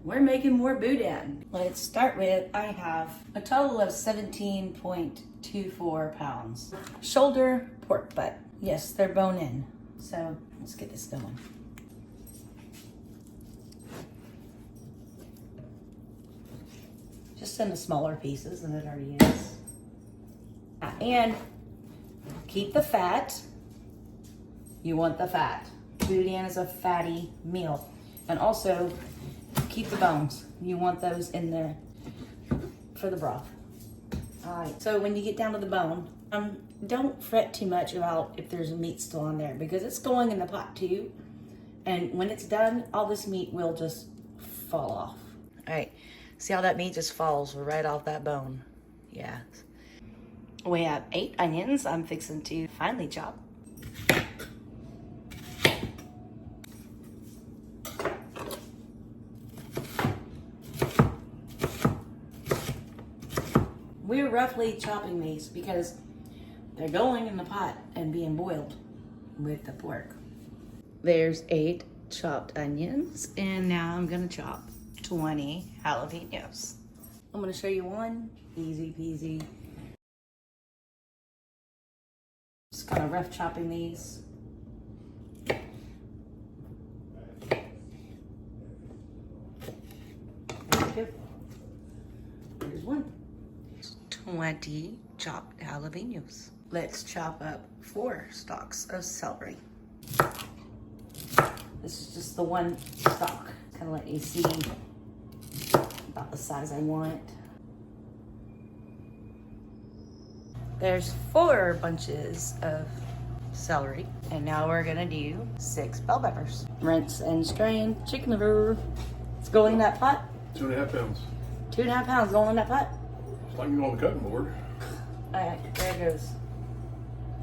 We're making more boudin. Let's start with, I have a total of 17.24 pounds. Shoulder pork butt. Yes, they're bone in. So let's get this going. Just in the smaller pieces than it already is. And keep the fat. You want the fat. Boudin is a fatty meal. And also, keep the bones. You want those in there for the broth. All right, so when you get down to the bone, don't fret too much about if there's meat still on there because it's going in the pot too. And when it's done, all this meat will just fall off. All right, see how that meat just falls right off that bone? Yeah. We have 8 onions I'm fixing to finely chop. We're roughly chopping these because they're going in the pot and being boiled with the pork. There's 8 chopped onions, and now I'm gonna chop 20 jalapeños. I'm gonna show you one, easy peasy. Just kind of rough chopping these. There we go. Here's one. 20 chopped jalapeños. Let's chop up 4 stalks of celery. This is just the one stalk. Kind of let you see about the size I want. There's 4 bunches of celery. And now we're gonna do 6 bell peppers. Rinse and strain chicken liver. It's going in that pot. 2.5 pounds. 2.5 pounds going in that pot. It's like you're on the cutting board. All right, there it goes.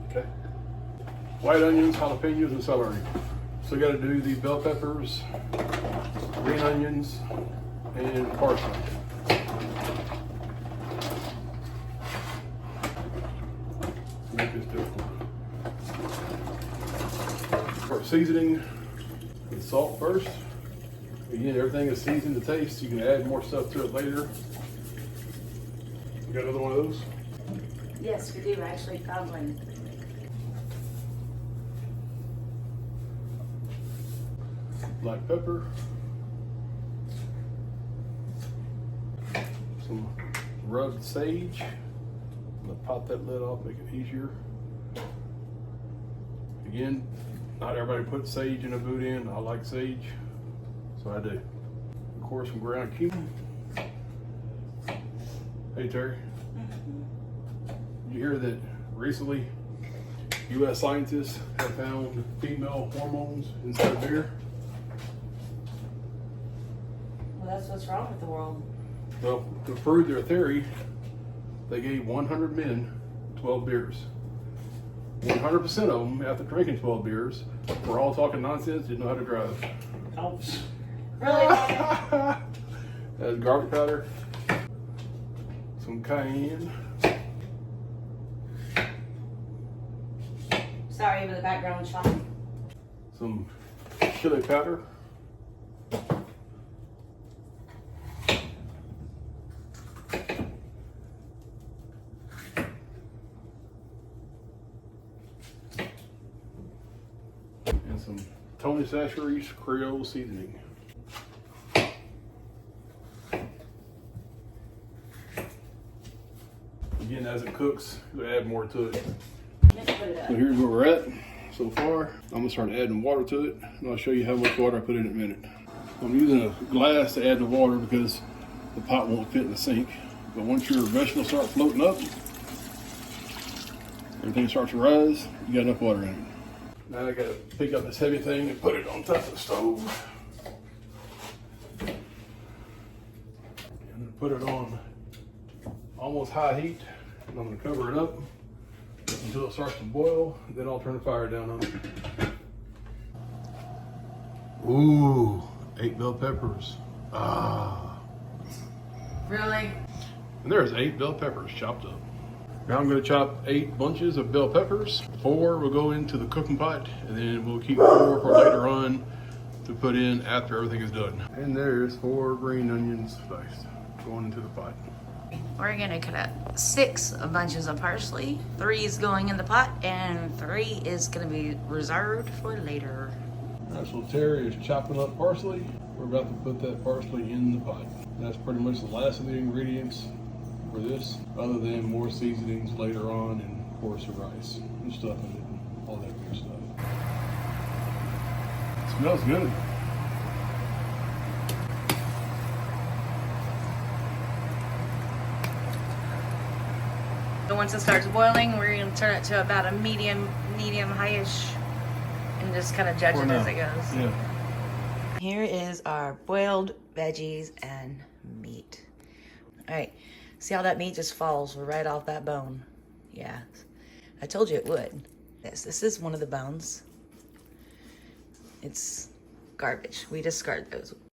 Okay. White onions, jalapeños, and celery. So you got to do the bell peppers, green onions, and parsley. Make this difficult. For seasoning, with salt first. Again, everything is seasoned to taste. You can add more stuff to it later. You got another one of those? Yes, we do. I actually found one. Black pepper. Some rubbed sage. I'm gonna pop that lid off, make it easier. Again, not everybody puts sage in a boudin. I like sage, so I do. Of course, some ground cumin. Hey Terry, you hear that recently U.S. scientists have found female hormones inside of beer? Well, that's what's wrong with the world. Well, to prove their theory, they gave 100 men 12 beers. 100% of them, after drinking 12 beers, were all talking nonsense, didn't know how to drive. Oh, really? That's garlic powder, some cayenne. Sorry for the background shot. Some chili powder. And some Tony Chachere's Creole seasoning. Again, as it cooks, you'll add more to it. So here's where we're at so far. I'm gonna start adding water to it, and I'll show you how much water I put in a minute. I'm using a glass to add the water because the pot won't fit in the sink. But once your vegetables start floating up, everything starts to rise, you got enough water in it. Now I gotta pick up this heavy thing and put it on top of the stove. And then put it on almost high heat, and I'm gonna cover it up until it starts to boil, then I'll turn the fire down on it. Ooh, 8 bell peppers. Ah. Really? And there's 8 bell peppers chopped up. Now I'm gonna chop 8 bunches of bell peppers. 4 will go into the cooking pot, and then we'll keep 4 for later on to put in after everything is done. And there's 4 green onions sliced going into the pot. We're gonna cut up 6 bunches of parsley. 3 is going in the pot, and 3 is gonna be reserved for later. All right, so Terry is chopping up parsley. We're about to put that parsley in the pot. That's pretty much the last of the ingredients for this, other than more seasonings later on, and of course the rice and stuff in it, and all that good stuff. It smells good. So once it starts boiling, we're gonna turn it to about a medium high-ish, and just kind of judge it as it goes. Yeah. Here is our boiled veggies and meat. All right, see how that meat just falls right off that bone? Yeah, I told you it would. This is one of the bones. It's garbage. We discard those.